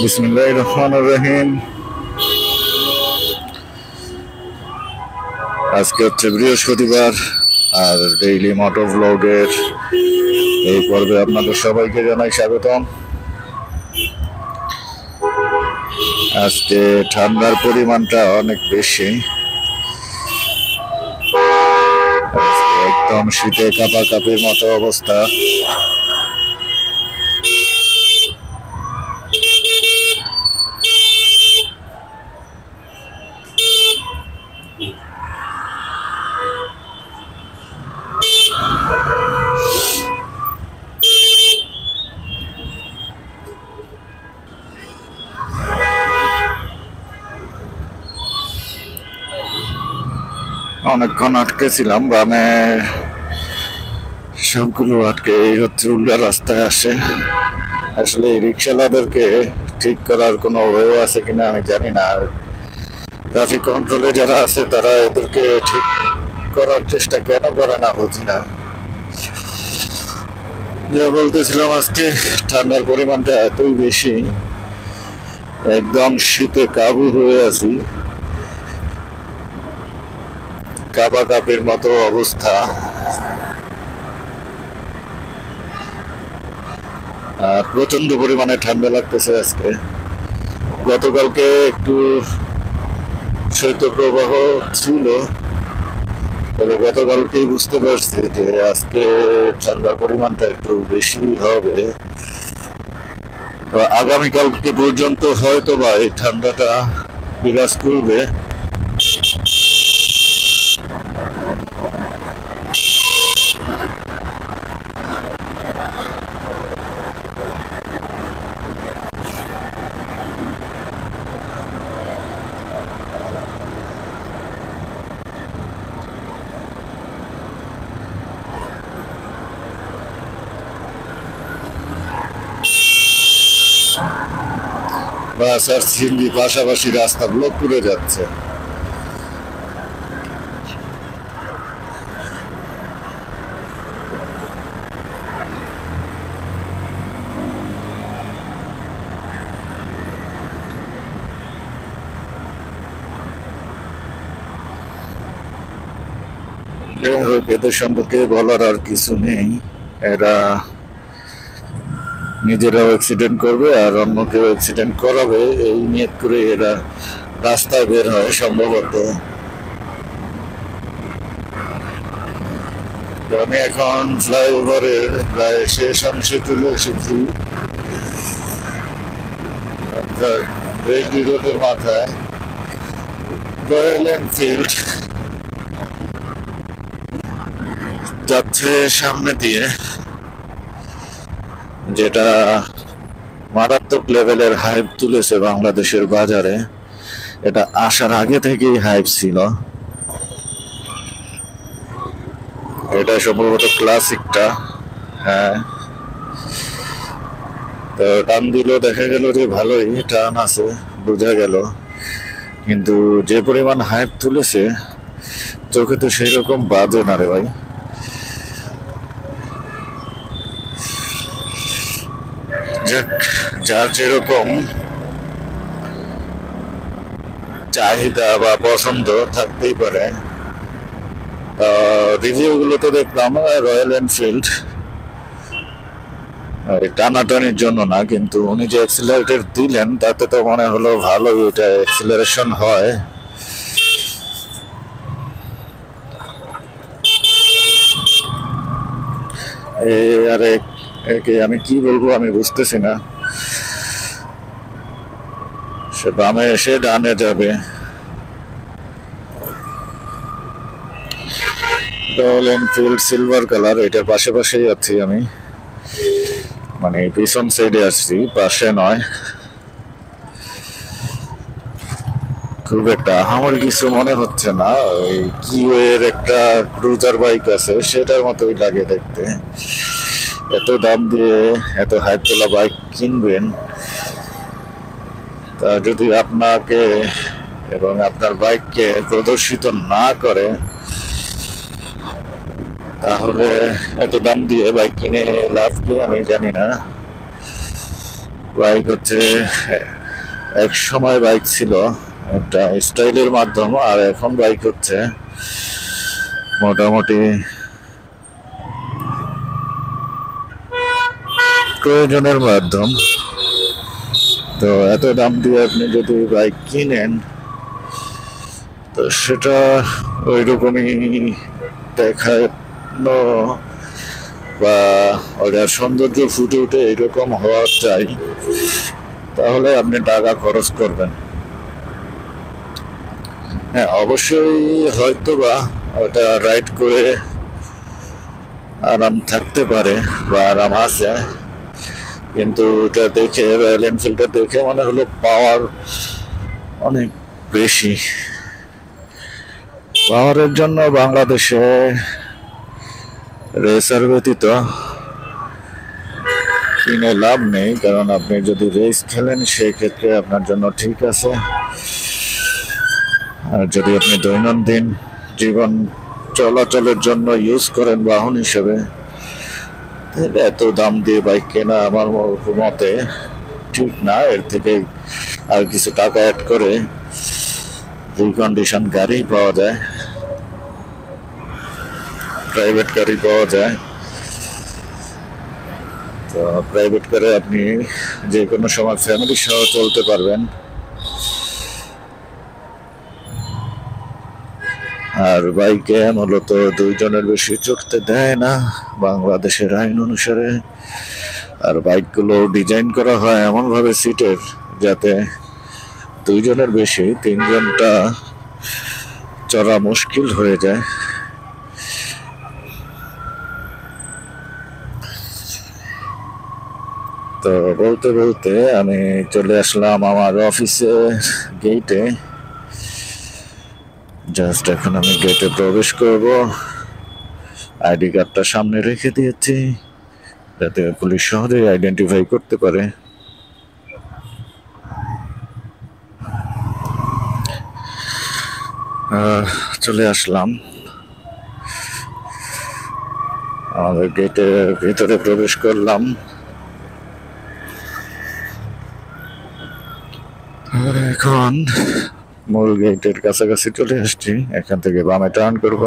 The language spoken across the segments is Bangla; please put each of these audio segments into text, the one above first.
বিসমিল্লাহির রহমানির রহিম। আজকে হচ্ছে বৃহস্পতিবার, আর ডেইলি মোটর ব্লগের এই পর্বে আপনাদের সবাইকে জানাই স্বাগতম। আজকে ঠান্ডার পরিমাণটা অনেক বেশি, একদম শীতে কাঁপাকাঁপির মতো অবস্থা। অনেকক্ষণ আটকে ছিলাম, বামে সবগুলো আটকে হচ্ছে উল্টা রাস্তায় আসে। আসলে এই রিক্সাওয়ালাদেরকে ঠিক করার কোনো ওয়ে আছে কিনা আমি জানি না। ট্রাফিক কন্ট্রোলে যারা আছে তারা এদেরকে ঠিক করার চেষ্টা কেন করে না বুঝি না। যা বলতেছিলাম, আজকে ঠান্ডার পরিমাণটা এতই বেশি, একদম শীতে কাবু হয়ে আছি, কাঁপাকাঁপির মতো অবস্থা। আর প্রচন্ড পরিমাণে ঠান্ডা লাগতেছে আজকে। গতকালকে একটু শৈত্যপ্রবাহ ছিল, তবে গতকালকেই বুঝতে পারছি যে আজকে ঠান্ডার পরিমাণটা একটু বেশি হবে। আগামীকালকে পর্যন্ত হয়তো বা এই ঠান্ডাটা বিরাজ করবে। বাস আর সিএনজি পাশাপাশি রাস্তা ব্লক করে যাচ্ছে। এদের সম্পর্কে বলার আর কিছু নেই। এরা নিজেরাও অ্যাক্সিডেন্ট করবে আর অন্য কেউ অ্যাক্সিডেন্ট করাবে, এই নিয়ত করে এরা রাস্তায় বের হয় সম্ভবত। আমি এখন ফ্লাইওভারের প্রায় শেষ অংশে চলে এসেছি। রেলওয়ে রোডের মাথায় রয়্যাল এনফিল্ড যাচ্ছে সামনে দিয়ে, যেটা মারাত্মক লেভেলের হাইপ তুলেছে বাংলাদেশের বাজারে। এটা আসার আগে থেকেই হাইপ ছিল। এটা সম্ভবত ক্লাসিকটা, হ্যাঁ। তো টান দিল, দেখা গেল যে ভালোই টান আছে, বোঝা গেল। কিন্তু যে পরিমাণ হাইপ তুলেছে, চোখে তো সেই রকম বাজে না রে ভাই। যার যেরকম চাহিদা বা পছন্দ থাকতেই পারে। রিভিউ গুলো তো দেখলাম রয়্যাল এনফিল্ড টানাটানির জন্য না, কিন্তু উনি যে অ্যাক্সিলারেটর দিলেন তাতে তো মনে হলো ভালো এটা অ্যাক্সিলারেশন হয়। আরে একে আমি কি বলবো আমি বুঝতেছি না। সে বামে এসে ডানে যাবে। রয়্যাল এনফিল্ড সিলভার কালার, এটার পাশাপাশি আছি আমি, মানে পিছন সাইডে আসছি, পাশে নয়। খুব একটা আমার কিছু মনে হচ্ছে না। ওই কিওয়ের একটা ক্রুজার বাইক আছে, সেটার মতোই লাগে দেখতে। এত দাম দিয়ে এত হাইপ তোলা বাইক কিনবেন, তা যদি আপনাকে এবং আপনার বাইককে প্রদর্শিত না করে, তাহলে এত দাম দিয়ে বাইক কিনে লাভ কি আমি জানি না। বাইক হচ্ছে এক সময় বাইক ছিল একটা স্টাইলের মাধ্যম, আর এখন বাইক হচ্ছে মোটামুটি প্রয়োজনের মাধ্যম। তো এত দাম দিয়ে আপনি যদি বাইক কিনেন তো সেটা ওই রকমই দেখানো বা ওটার সৌন্দর্য ফুটে উঠে এইরকম হওয়া চাই, তাহলে আপনি টাকা খরচ করবেন। হ্যাঁ, অবশ্যই হয়তো বা ওটা রাইড করে আরাম থাকতে পারে বা আরাম আছে, কিন্তু ওটা দেখে রয়্যাল এনফিল্ডটা দেখে মনে হলো পাওয়ার অনেক বেশি। পাওয়ারের জন্য বাংলাদেশে রেসার ব্যতীত কিনে লাভ নেই, কারণ আপনি যদি রেস খেলেন সেই ক্ষেত্রে আপনার জন্য ঠিক আছে, আর যদি আপনি দৈনন্দিন জীবন চলাচলের জন্য ইউজ করেন বাহন হিসেবে, তাহলে এত দাম দিয়ে বাইক কেনা আমার মতে ঠিক না। এর থেকে আর কিছু টাকা অ্যাড করে রিকন্ডিশন গাড়ি পাওয়া যায়, প্রাইভেট গাড়ি পাওয়া যায়। তো প্রাইভেট কারে আপনি যে কোনো সময় ফ্যামিলি সহ চলতে পারবেন। আর বাইকে মূলত দুইজনের বেশি চড়তে দেয় না বাংলাদেশের আইন অনুসারে। আর বাইকগুলো ডিজাইন করা হয় এমনভাবে সিটের যাতে দুইজনের বেশি তিনজনটা চড়া মুশকিল হয়ে যায়। তো বলতে বলতে আমি চলে আসলাম আমার অফিসের গেটে। জাস্ট এখন আমি গেটে প্রবেশ করব। আইডি কার্ডটা সামনে রেখে দিয়েছি যাতে পুলিশ সহজেই আইডেন্টিফাই করতে পারে। চলে আসলাম, আমাদের গেটের ভিতরে প্রবেশ করলাম। এখন মূল গেটের কাছাকাছি চলে আসছি, এখান থেকে বামে টার্ন করব।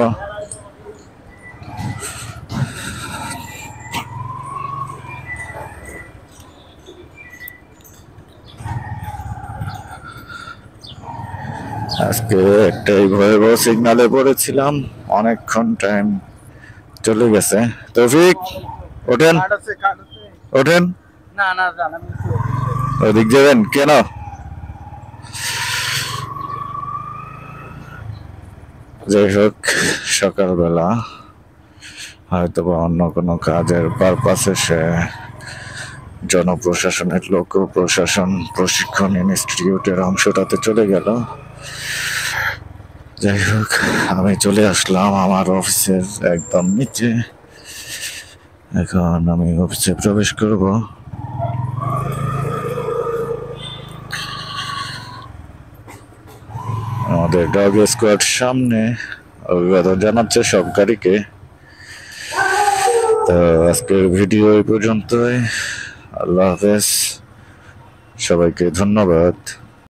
আজকে একটাই ভয়াবহ সিগনালে পড়েছিলাম, অনেকক্ষণ টাইম চলে গেছে। তৌফিক ওঠেন, ওঠেন। ওদিক যাবেন কেন? যাই হোক, সকালবেলা হয়তো বা অন্য কোনো কাজের পারপাসে সে জনপ্রশাসনের লোক প্রশাসন প্রশিক্ষণ ইনস্টিটিউটের অংশটাতে চলে গেল। যাই হোক, আমি চলে আসলাম আমার অফিসের একদম নিচে। এখন আমি অফিসে প্রবেশ করব। আমাদের ডগ স্কোয়াড সামনে অভিবাদন জানাচ্ছে সব গাড়িকে। তো আজকের ভিডিও এই পর্যন্তই। আল্লাহ হাফেজ, সবাইকে ধন্যবাদ।